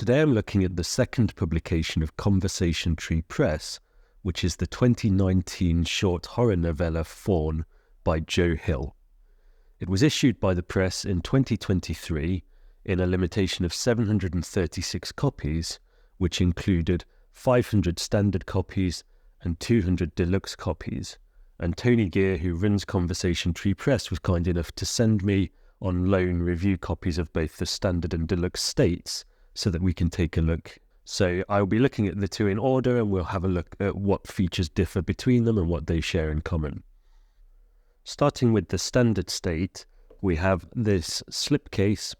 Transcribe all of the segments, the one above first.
Today I'm looking at the second publication of Conversation Tree Press, which is the 2019 short horror novella FAUN by Joe Hill. It was issued by the press in 2023 in a limitation of 736 copies, which included 500 standard copies and 200 deluxe copies. And Tony Gear, who runs Conversation Tree Press, was kind enough to send me on loan review copies of both the standard and deluxe states so that we can take a look. So I'll be looking at the two in order, and we'll have a look at what features differ between them and what they share in common. Starting with the standard state, we have this slipcase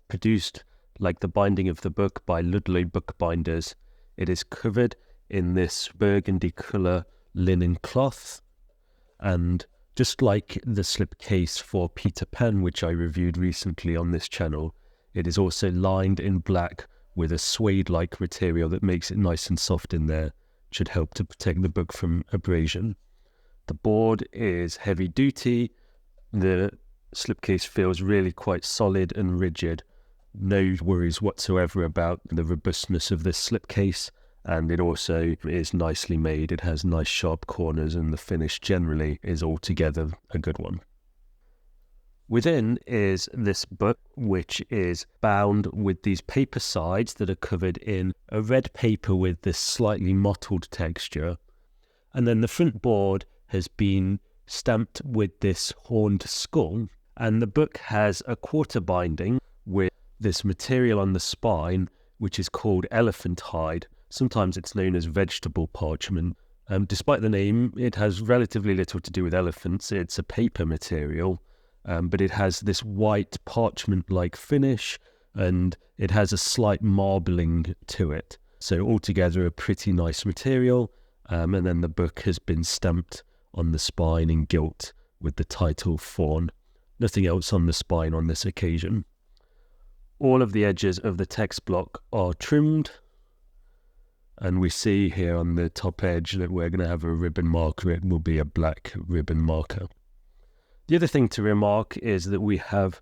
produced like the binding of the book by Ludlow Bookbinders. It is covered in this burgundy colour linen cloth, and just like the slipcase for Peter Pan, which I reviewed recently on this channel, it is also lined in black with a suede-like material that makes it nice and soft in there. It should help to protect the book from abrasion. The board is heavy duty. The slipcase feels really quite solid and rigid. No worries whatsoever about the robustness of this slipcase, and it also is nicely made. It has nice sharp corners, and the finish generally is altogether a good one. Within is this book, which is bound with these paper sides that are covered in a red paper with this slightly mottled texture. And then the front board has been stamped with this horned skull. And the book has a quarter binding with this material on the spine, which is called elephant hide. Sometimes it's known as vegetable parchment. Despite the name, it has relatively little to do with elephants. It's a paper material. But it has this white parchment-like finish, and it has a slight marbling to it. So altogether a pretty nice material, and then the book has been stamped on the spine in gilt with the title FAUN. Nothing else on the spine on this occasion. All of the edges of the text block are trimmed, and we see here on the top edge that we're going to have a ribbon marker. It will be a black ribbon marker. The other thing to remark is that we have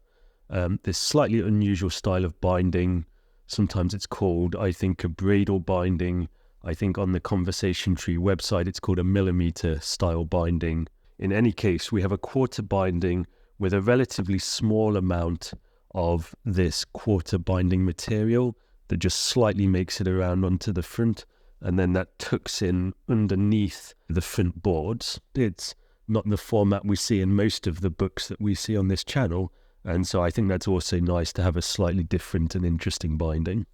this slightly unusual style of binding. Sometimes it's called, I think, a Bradle binding. I think on the Conversation Tree website it's called a millimeter style binding. In any case, we have a quarter binding with a relatively small amount of this quarter binding material that just slightly makes it around onto the front, and then that tucks in underneath the front boards. It's not the format we see in most of the books that we see on this channel, and so I think that's also nice to have a slightly different and interesting binding.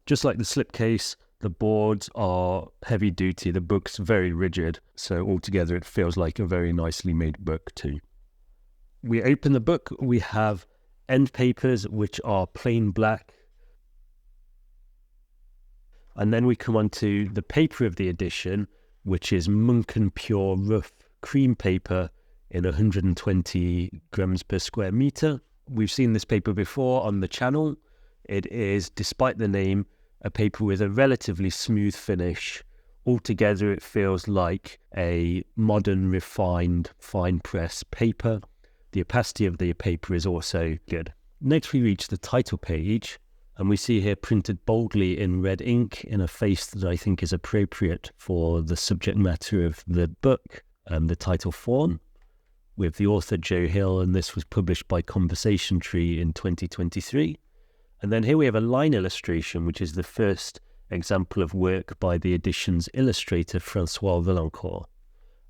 Just like the slipcase, the boards are heavy duty, the book's very rigid, so altogether it feels like a very nicely made book too. We open the book, we have end papers which are plain black, and then we come on to the paper of the edition, which is Munken Pure Rough cream paper in 120 grams per square meter. We've seen this paper before on the channel. It is, despite the name, a paper with a relatively smooth finish. Altogether, it feels like a modern, refined, fine press paper. The opacity of the paper is also good. Next, we reach the title page, and we see here printed boldly in red ink in a face that I think is appropriate for the subject matter of the book. The title FAUN, with the author Joe Hill, and this was published by Conversation Tree in 2023. And then here we have a line illustration, which is the first example of work by the edition's illustrator, Francois Vaillancourt.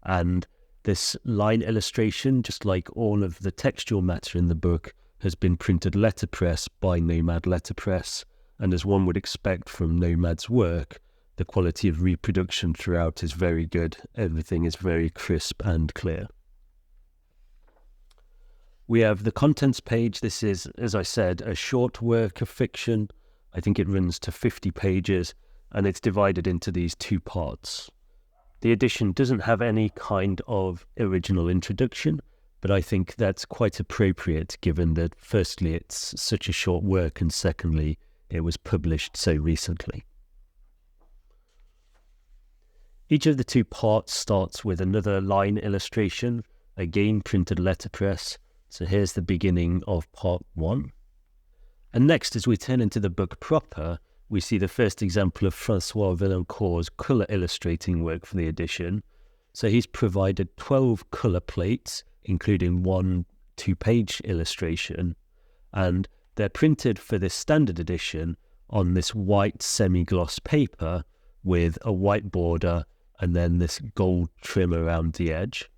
And this line illustration, just like all of the textual matter in the book, has been printed letterpress by Nomad Letterpress, and as one would expect from Nomad's work, the quality of reproduction throughout is very good. Everything is very crisp and clear. We have the contents page. This is, as I said, a short work of fiction. I think it runs to 50 pages, and it's divided into these two parts. The edition doesn't have any kind of original introduction, but I think that's quite appropriate given that, firstly, it's such a short work, and secondly, it was published so recently. Each of the two parts starts with another line illustration, again printed letterpress. So here's the beginning of part 1. And next, as we turn into the book proper, we see the first example of Francois Villancourt's colour illustrating work for the edition. So he's provided 12 colour plates, including one 2-page illustration, and they're printed for this standard edition on this white semi-gloss paper with a white border and then this gold trim around the edge.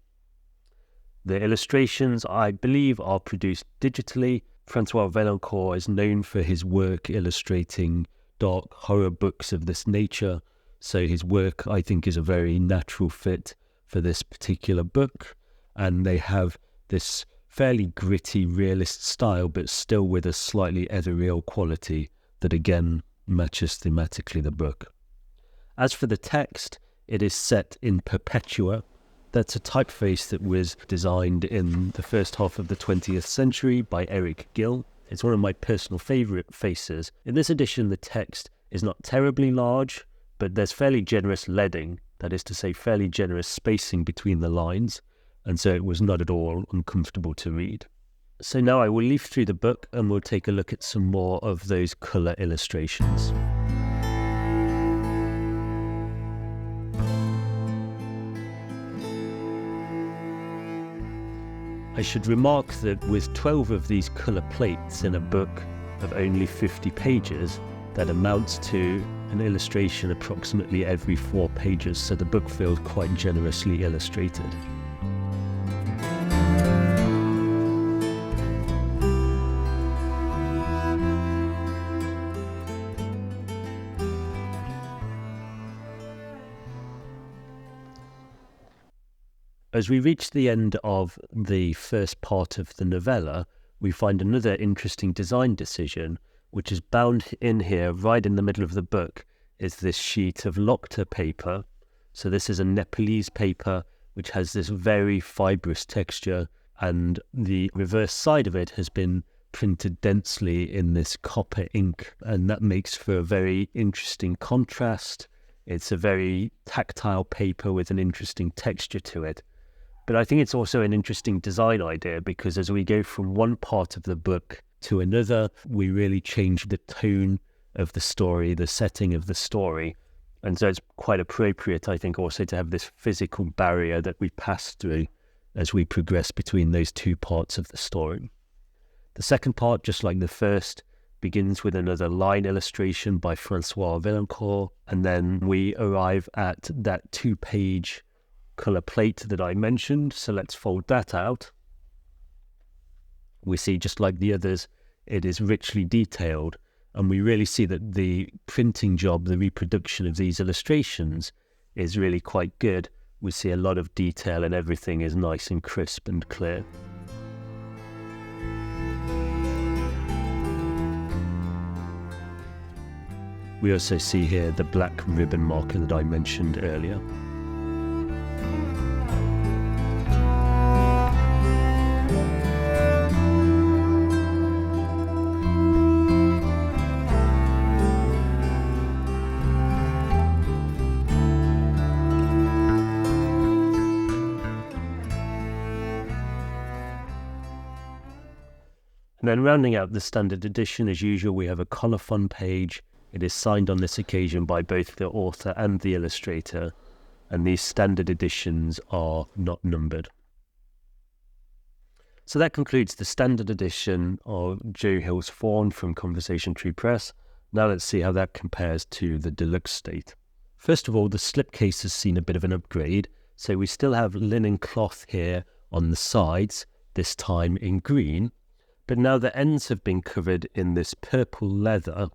The illustrations, I believe, are produced digitally. Francois Villancourt is known for his work illustrating dark horror books of this nature, so his work, I think, is a very natural fit for this particular book, and they have this fairly gritty, realist style, but still with a slightly ethereal quality that again matches thematically the book. As for the text, it is set in Perpetua. That's a typeface that was designed in the first half of the 20th century by Eric Gill. It's one of my personal favourite faces. In this edition, the text is not terribly large, but there's fairly generous leading, that is to say, fairly generous spacing between the lines, and so it was not at all uncomfortable to read. So now I will leaf through the book and we'll take a look at some more of those colour illustrations. I should remark that with 12 of these colour plates in a book of only 50 pages, that amounts to an illustration approximately every 4 pages, so the book feels quite generously illustrated. As we reach the end of the first part of the novella, we find another interesting design decision, which is bound in here right in the middle of the book, is this sheet of Locta paper. So this is a Nepalese paper which has this very fibrous texture, and the reverse side of it has been printed densely in this copper ink, and that makes for a very interesting contrast. It's a very tactile paper with an interesting texture to it. But I think it's also an interesting design idea, because as we go from one part of the book to another, we really change the tone of the story, the setting of the story. And so it's quite appropriate, I think, also to have this physical barrier that we pass through as we progress between those two parts of the story. The second part, just like the first, begins with another line illustration by Francois Villancourt, and then we arrive at that 2-page colour plate that I mentioned. So let's fold that out. We see, just like the others, it is richly detailed, and we really see that the printing job, the reproduction of these illustrations is really quite good. We see a lot of detail and everything is nice and crisp and clear. We also see here the black ribbon marker that I mentioned earlier. And then rounding out the standard edition, as usual, we have a colophon page. It is signed on this occasion by both the author and the illustrator, and these standard editions are not numbered. So that concludes the standard edition of Joe Hill's FAUN from Conversation Tree Press. Now let's see how that compares to the deluxe state. First of all, the slipcase has seen a bit of an upgrade, so we still have linen cloth here on the sides, this time in green. But now the ends have been covered in this purple leather,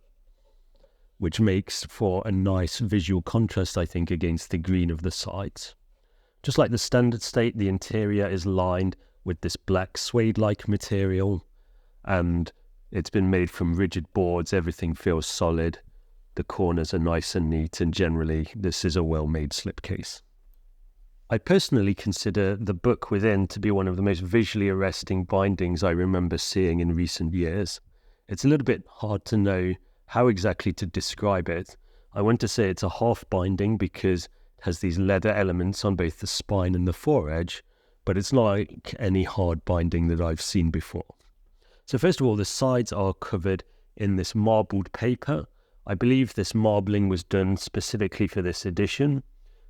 which makes for a nice visual contrast, I think, against the green of the sides. Just like the standard state, the interior is lined with this black suede-like material, and it's been made from rigid boards. Everything feels solid. The corners are nice and neat, and generally this is a well-made slipcase. I personally consider the book within to be one of the most visually arresting bindings I remember seeing in recent years. It's a little bit hard to know how exactly to describe it. I want to say it's a half binding because it has these leather elements on both the spine and the foredge, but it's not like any hard binding that I've seen before. So first of all, the sides are covered in this marbled paper I believe this marbling was done specifically for this edition,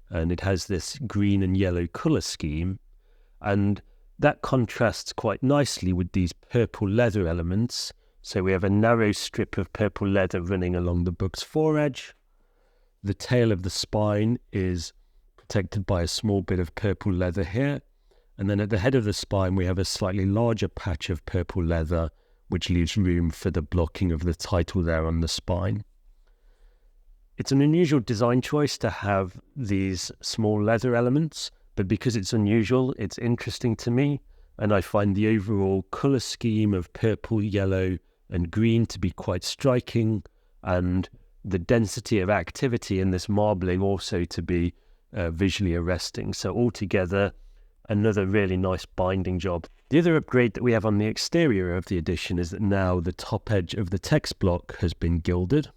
and it has this green and yellow colour scheme, and that contrasts quite nicely with these purple leather elements. So we have a narrow strip of purple leather running along the book's foredge. The tail of the spine is protected by a small bit of purple leather here, and then at the head of the spine we have a slightly larger patch of purple leather, which leaves room for the blocking of the title there on the spine. It's an unusual design choice to have these small leather elements, but because it's unusual, it's interesting to me, and I find the overall colour scheme of purple, yellow and green to be quite striking, and the density of activity in this marbling also to be visually arresting. So altogether, another really nice binding job. The other upgrade that we have on the exterior of the edition is that now the top edge of the text block has been gilded,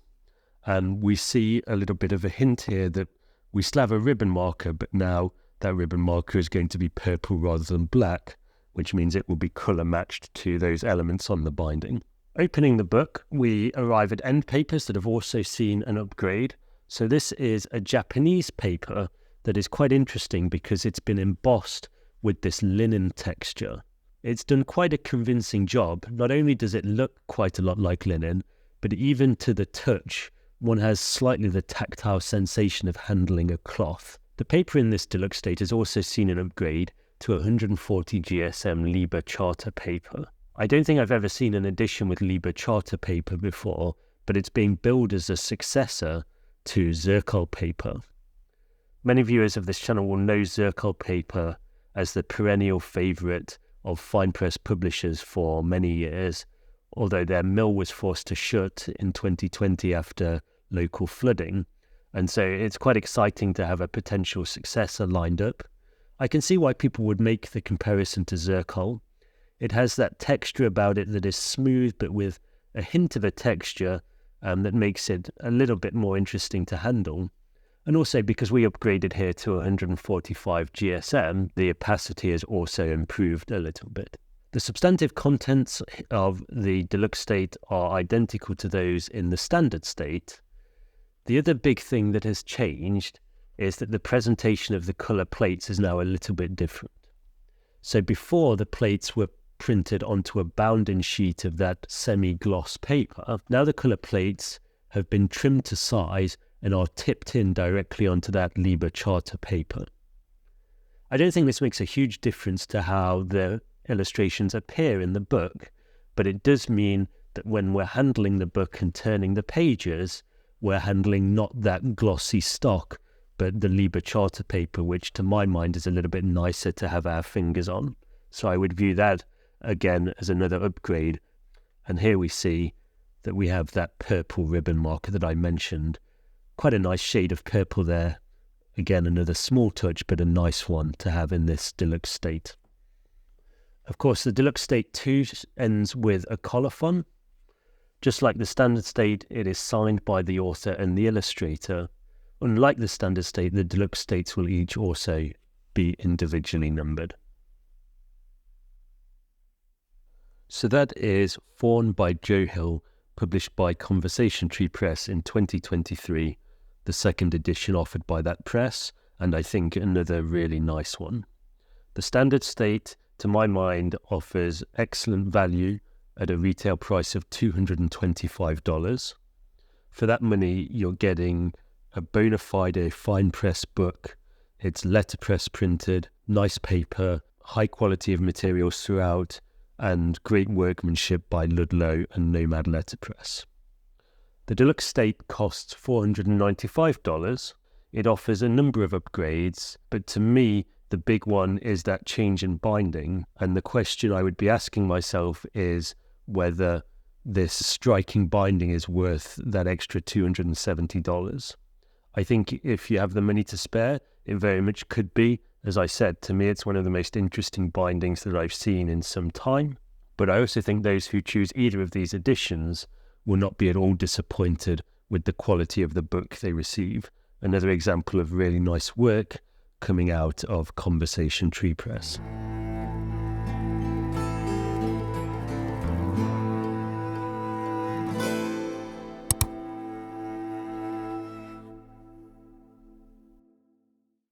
and we see a little bit of a hint here that we still have a ribbon marker, but now that ribbon marker is going to be purple rather than black, which means it will be colour matched to those elements on the binding. Opening the book, we arrive at end papers that have also seen an upgrade. So this is a Japanese paper that is quite interesting because it's been embossed with this linen texture. It's done quite a convincing job. Not only does it look quite a lot like linen, but even to the touch, one has slightly the tactile sensation of handling a cloth. The paper in this deluxe state has also seen an upgrade to 140 GSM Liber Charta paper. I don't think I've ever seen an edition with Liber Charta paper before, but it's being billed as a successor to Zircol paper. Many viewers of this channel will know Zircol paper as the perennial favourite of fine press publishers for many years, although their mill was forced to shut in 2020 after local flooding, and so it's quite exciting to have a potential successor lined up. I can see why people would make the comparison to Zircol. It has that texture about it that is smooth, but with a hint of a texture that makes it a little bit more interesting to handle. And also because we upgraded here to 145 GSM, the opacity has also improved a little bit. The substantive contents of the deluxe state are identical to those in the standard state. The other big thing that has changed is that the presentation of the colour plates is now a little bit different. So before, the plates were printed onto a bound-in sheet of that semi-gloss paper. Now the colour plates have been trimmed to size and are tipped in directly onto that Liber Charta paper. I don't think this makes a huge difference to how the illustrations appear in the book, but it does mean that when we're handling the book and turning the pages, we're handling not that glossy stock, but the Liber Charta paper, which to my mind is a little bit nicer to have our fingers on. So I would view that again as another upgrade. And here we see that we have that purple ribbon marker that I mentioned. Quite a nice shade of purple there. Again, another small touch, but a nice one to have in this deluxe state. Of course, the deluxe state 2 ends with a colophon. Just like the standard state, it is signed by the author and the illustrator. Unlike the standard state, the deluxe states will each also be individually numbered. So that is FAUN by Joe Hill, published by Conversation Tree Press in 2023, the second edition offered by that press, and I think another really nice one. The standard state, to my mind, offers excellent value at a retail price of $225. For that money, you're getting a bona fide fine press book. It's letterpress printed, nice paper, high quality of materials throughout, and great workmanship by Ludlow and Nomad Letterpress. The deluxe state costs $495. It offers a number of upgrades, but to me, the big one is that change in binding, and the question I would be asking myself is whether this striking binding is worth that extra $270. I think if you have the money to spare, it very much could be. As I said, to me it's one of the most interesting bindings that I've seen in some time, but I also think those who choose either of these editions will not be at all disappointed with the quality of the book they receive. Another example of really nice work coming out of Conversation Tree Press.